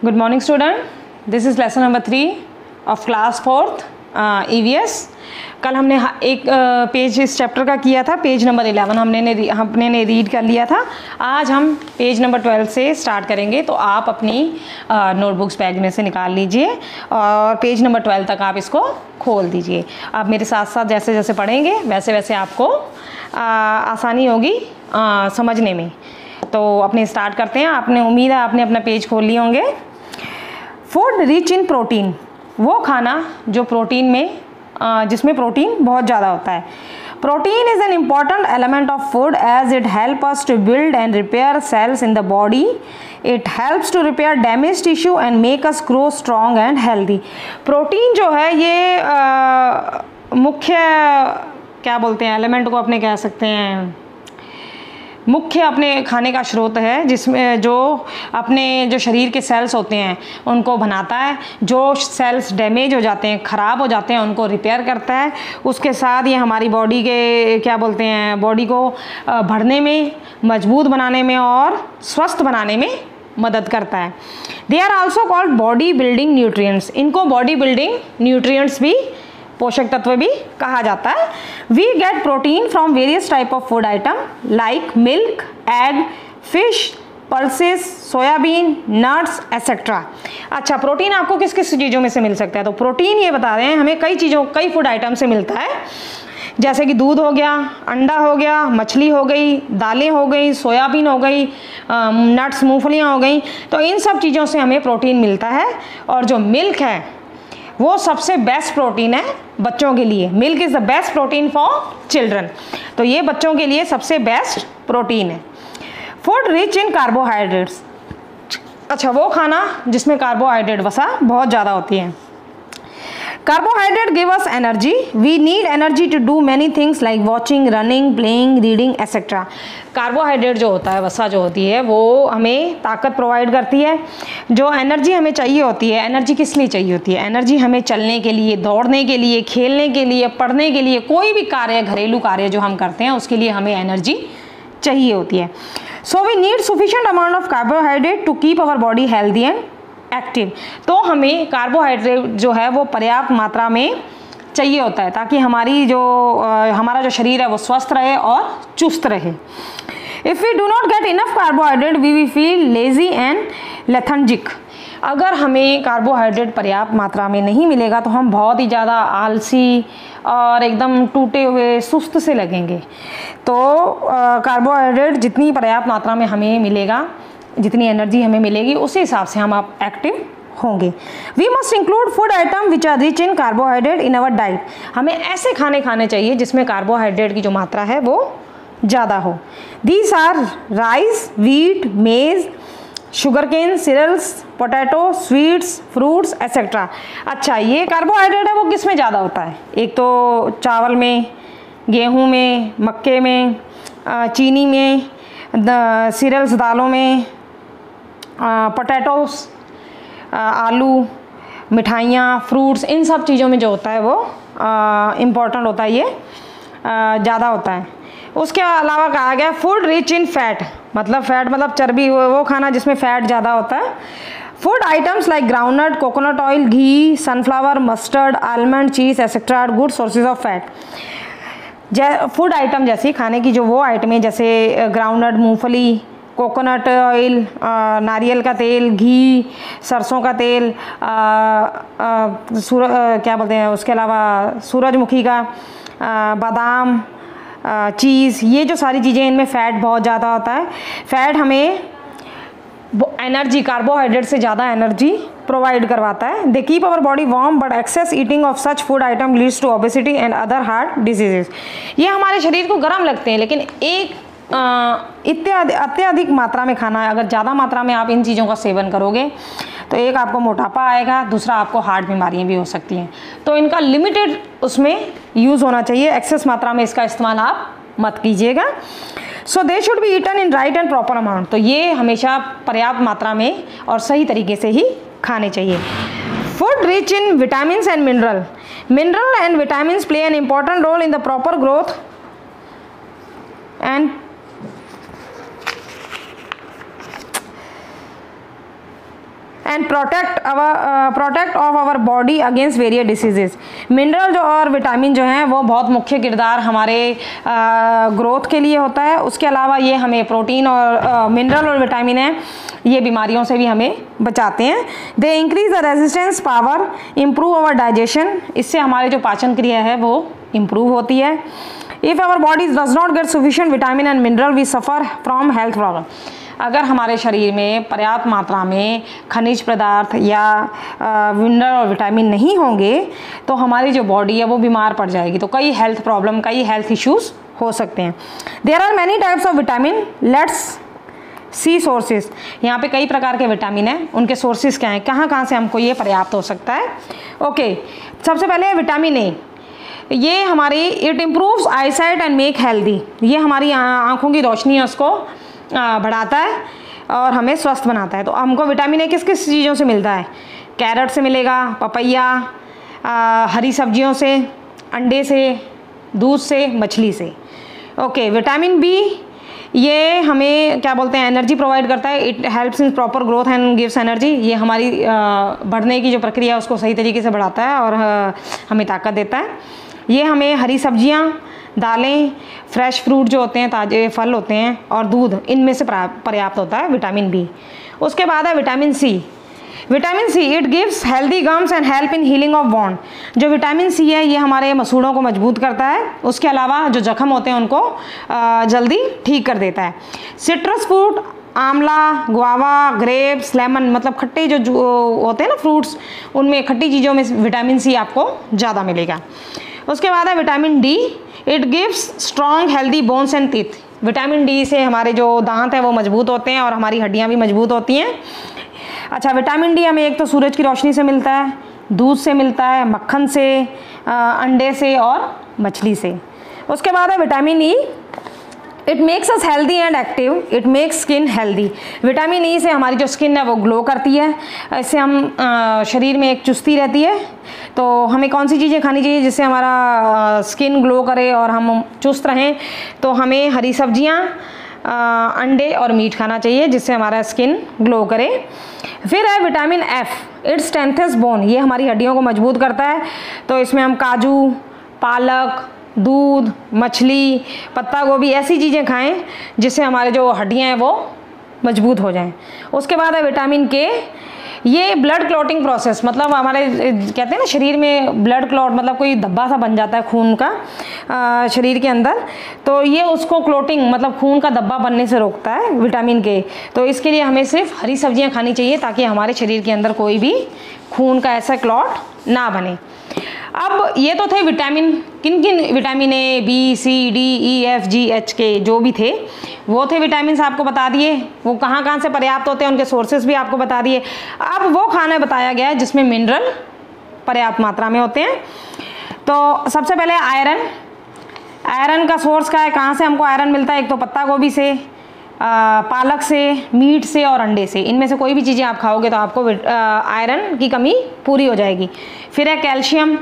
Good morning student, this is lesson number 3 of class 4th EVS। कल हमने एक page इस चैप्टर का किया था, पेज नंबर 11 हमने रीड कर लिया था। आज हम पेज नंबर 12 से स्टार्ट करेंगे, तो आप अपनी नोटबुक्स बैग में से निकाल लीजिए और पेज नंबर 12 तक आप इसको खोल दीजिए। आप मेरे साथ साथ जैसे जैसे पढ़ेंगे वैसे वैसे आपको आसानी होगी समझने में। तो अपने स्टार्ट करते हैं। आपने उम्मीद है आपने अपना पेज खोल लिए होंगे। फूड रिच इन प्रोटीन, वो खाना जो प्रोटीन में जिसमें प्रोटीन बहुत ज़्यादा होता है। Protein is an important element of food as it help us to build and repair cells in the body. It helps to repair damage tissue and make us grow strong and healthy. Protein जो है ये मुख्य क्या बोलते हैं, element को अपने कह सकते हैं, मुख्य अपने खाने का स्रोत है, जिसमें जो अपने जो शरीर के सेल्स होते हैं उनको बनाता है। जो सेल्स डैमेज हो जाते हैं, ख़राब हो जाते हैं, उनको रिपेयर करता है। उसके साथ ये हमारी बॉडी के क्या बोलते हैं, बॉडी को बढ़ने में, मजबूत बनाने में और स्वस्थ बनाने में मदद करता है। They are also called body building nutrients. इनको बॉडी बिल्डिंग न्यूट्रिएंट्स भी, पोषक तत्व भी कहा जाता है। We get protein from various type of food item like milk, egg, fish, pulses, soybean, nuts etcetera. अच्छा, प्रोटीन आपको किस किस चीज़ों में से मिल सकता है? तो प्रोटीन ये बता रहे हैं हमें कई फूड आइटम से मिलता है, जैसे कि दूध हो गया, अंडा हो गया, मछली हो गई, दालें हो गई, सोयाबीन हो गई, नट्स मूंगफलियाँ हो गई। तो इन सब चीज़ों से हमें प्रोटीन मिलता है। और जो मिल्क है वो सबसे बेस्ट प्रोटीन है बच्चों के लिए। Milk is the best protein for children. तो ये बच्चों के लिए सबसे बेस्ट प्रोटीन है। Food rich in carbohydrates. अच्छा, वो खाना जिसमें कार्बोहाइड्रेट, वसा बहुत ज़्यादा होती है। Carbohydrate give us energy. We need energy to do many things like watching, running, playing, reading etcetera. Carbohydrate जो होता है, वसा जो होती है, वो हमें ताकत प्रोवाइड करती है। जो एनर्जी हमें चाहिए होती है, एनर्जी किस लिए चाहिए होती है? एनर्जी हमें चलने के लिए, दौड़ने के लिए, खेलने के लिए, पढ़ने के लिए, कोई भी कार्य, घरेलू कार्य जो हम करते हैं उसके लिए हमें एनर्जी चाहिए होती है। So we need sufficient amount of carbohydrate to keep our body healthy and active. तो हमें कार्बोहाइड्रेट जो है वो पर्याप्त मात्रा में चाहिए होता है ताकि हमारा जो शरीर है वो स्वस्थ रहे और चुस्त रहे। If we do not get enough carbohydrate we will feel lazy and lethargic. अगर हमें कार्बोहाइड्रेट पर्याप्त मात्रा में नहीं मिलेगा तो हम बहुत ही ज़्यादा आलसी और एकदम टूटे हुए, सुस्त से लगेंगे। तो कार्बोहाइड्रेट जितनी पर्याप्त मात्रा में हमें मिलेगा, जितनी एनर्जी हमें मिलेगी, उसी हिसाब से हम आप एक्टिव होंगे। We must include food item which are rich in carbohydrate in our diet. हमें ऐसे खाने चाहिए जिसमें कार्बोहाइड्रेट की जो मात्रा है वो ज़्यादा हो। These are rice, wheat, maize, sugar cane, cereals, potato, sweets, fruits etcetera. अच्छा, ये कार्बोहाइड्रेट है वो किस में ज़्यादा होता है? एक तो चावल में, गेहूँ में, मक्के में, चीनी में, सीरियल्स दालों में, पोटैटोस, आलू, मिठाइयाँ, फ्रूट्स, इन सब चीज़ों में जो होता है वो इम्पॉर्टेंट होता है, ये ज़्यादा होता है। उसके अलावा कहा गया फूड रिच इन फैट, मतलब फैट मतलब चर्बी, वो खाना जिसमें फैट ज़्यादा होता है। Food items like groundnut, coconut oil, ghee, sunflower, mustard, almond, cheese etcetera are good sources of fat. Food item जैसी खाने की जो वो आइटमें, जैसे ग्राउंडनट, मूंगफली, कोकोनट ऑयल, नारियल का तेल, घी, सरसों का तेल, क्या बोलते हैं, उसके अलावा सूरजमुखी का, बादाम, चीज़, ये जो सारी चीज़ें, इनमें फ़ैट बहुत ज़्यादा होता है। फ़ैट हमें एनर्जी, कार्बोहाइड्रेट से ज़्यादा एनर्जी प्रोवाइड करवाता है। They keep our body warm but excess eating of such food item leads to obesity and other heart diseases. ये हमारे शरीर को गर्म लगते हैं, लेकिन एक अत्यधिक मात्रा में खाना है, अगर ज़्यादा मात्रा में आप इन चीज़ों का सेवन करोगे तो एक आपको मोटापा आएगा, दूसरा आपको हार्ट बीमारियां भी हो सकती हैं। तो इनका लिमिटेड उसमें यूज़ होना चाहिए, एक्सेस मात्रा में इसका इस्तेमाल आप मत कीजिएगा। So they should be eaten in right and proper amount. तो ये हमेशा पर्याप्त मात्रा में और सही तरीके से ही खाने चाहिए। Food rich in vitamin and mineral and vitamin play an important role in the proper growth and protect of our body against various diseases. Mineral जो और विटामिन जो हैं वो बहुत मुख्य किरदार हमारे ग्रोथ के लिए होता है। उसके अलावा ये हमें प्रोटीन और मिनरल और विटामिन है, ये बीमारियों से भी हमें बचाते हैं। They increase the resistance power, improve our digestion, इससे हमारे जो पाचन क्रिया है वो इम्प्रूव होती है। If our body does not get sufficient vitamin and mineral we suffer from health problem. अगर हमारे शरीर में पर्याप्त मात्रा में खनिज पदार्थ या मिनरल और विटामिन नहीं होंगे तो हमारी जो बॉडी है वो बीमार पड़ जाएगी, तो कई हेल्थ प्रॉब्लम, कई हेल्थ इश्यूज़ हो सकते हैं। There are many types of vitamin, let's see sources. यहाँ पे कई प्रकार के विटामिन हैं, उनके सोर्सेज क्या हैं, कहाँ कहाँ से हमको ये पर्याप्त हो सकता है। ओके, सबसे पहले विटामिन ए, ये हमारी it improves eyesight and make healthy, ये हमारी आँखों की रोशनी है उसको बढ़ाता है और हमें स्वस्थ बनाता है। तो हमको विटामिन ए किस किस चीज़ों से मिलता है, कैरेट से मिलेगा, पपैया, हरी सब्जियों से, अंडे से, दूध से, मछली से। ओके, विटामिन बी ये हमें क्या बोलते हैं, एनर्जी प्रोवाइड करता है। It helps in proper growth and gives energy, ये हमारी बढ़ने की जो प्रक्रिया है उसको सही तरीके से बढ़ाता है और हमें ताकत देता है। ये हमें हरी सब्जियाँ, दालें, फ्रेश फ्रूट जो होते हैं, ताज़े फल होते हैं, और दूध, इनमें से पर्याप्त होता है विटामिन बी। उसके बाद है vitamin C. Vitamin C it gives healthy gums and help in healing of wound. जो विटामिन सी है ये हमारे मसूड़ों को मजबूत करता है, उसके अलावा जो जख्म होते हैं उनको जल्दी ठीक कर देता है। सिट्रस फ्रूट, आंवला, गुआवा, ग्रेप्स, लेमन, मतलब खट्टे जो होते हैं ना फ्रूट्स, उनमें खट्टी चीज़ों में विटामिन सी आपको ज़्यादा मिलेगा। उसके बाद है vitamin D, it gives strong healthy bones and teeth. Vitamin D से हमारे जो दांत हैं वो मजबूत होते हैं और हमारी हड्डियाँ भी मजबूत होती हैं। अच्छा, विटामिन डी हमें एक तो सूरज की रोशनी से मिलता है, दूध से मिलता है, मक्खन से, अंडे से और मछली से। उसके बाद है vitamin E, it makes us healthy and active, it makes skin healthy. Vitamin E से हमारी जो स्किन है वो ग्लो करती है, इससे हम शरीर में एक चुस्ती रहती है। तो हमें कौन सी चीज़ें खानी चाहिए जिससे हमारा स्किन ग्लो करे और हम चुस्त रहें, तो हमें हरी सब्जियाँ, अंडे और मीट खाना चाहिए जिससे हमारा स्किन ग्लो करे। फिर है vitamin F, it strengthens bone, ये हमारी हड्डियों को मजबूत करता है। तो इसमें हम काजू, पालक, दूध, मछली, पत्ता गोभी, ऐसी चीज़ें खाएं जिससे हमारे जो हड्डियाँ हैं वो मजबूत हो जाएं। उसके बाद है विटामिन के, ये ब्लड क्लॉटिंग प्रोसेस, मतलब हमारे कहते हैं ना शरीर में ब्लड क्लॉट, मतलब कोई धब्बा सा बन जाता है खून का शरीर के अंदर, तो ये उसको क्लॉटिंग मतलब खून का धब्बा बनने से रोकता है विटामिन के। तो इसके लिए हमें सिर्फ हरी सब्जियां खानी चाहिए ताकि हमारे शरीर के अंदर कोई भी खून का ऐसा क्लॉट ना बने। अब ये तो थे विटामिन, किन किन vitamin A, B, C, D, E, F, G, H के जो भी थे वो थे विटामिन आपको बता दिए, वो कहाँ कहाँ से पर्याप्त होते हैं, उनके सोर्सेज भी आपको बता दिए। अब वो खाना बताया गया है जिसमें मिनरल पर्याप्त मात्रा में होते हैं। तो सबसे पहले आयरन, आयरन का सोर्स क्या है, कहाँ से हमको आयरन मिलता है, एक तो पत्ता गोभी से, पालक से, मीट से और अंडे से, इनमें से कोई भी चीज़ें आप खाओगे तो आपको आयरन की कमी पूरी हो जाएगी। फिर है कैल्शियम,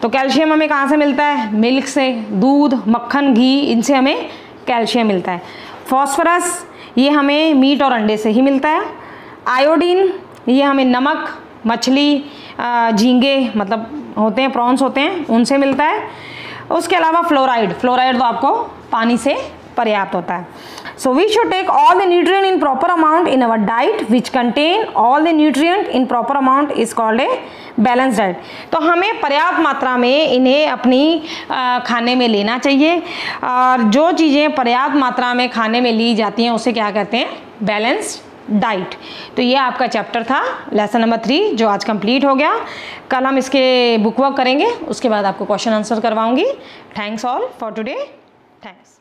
तो कैल्शियम हमें कहाँ से मिलता है, मिल्क से, दूध, मक्खन, घी, इनसे हमें कैल्शियम मिलता है। फॉस्फोरस, ये हमें मीट और अंडे से ही मिलता है। आयोडीन, ये हमें नमक, मछली, झींगे मतलब होते हैं, प्रॉन्स होते हैं, उनसे मिलता है। उसके अलावा फ्लोराइड, फ्लोराइड तो आपको पानी से पर्याप्त होता है। So we should take all the nutrient in proper amount in our diet which contain all the nutrient in proper amount is called a balance diet. तो हमें पर्याप्त मात्रा में इन्हें अपनी खाने में लेना चाहिए, और जो चीज़ें पर्याप्त मात्रा में खाने में ली जाती हैं उसे क्या कहते हैं, बैलेंस्ड डाइट। तो ये आपका चैप्टर था लेसन नंबर 3 जो आज कंप्लीट हो गया। कल हम इसके बुक वर्क करेंगे, उसके बाद आपको क्वेश्चन आंसर करवाऊंगी। Thanks all for today, thanks.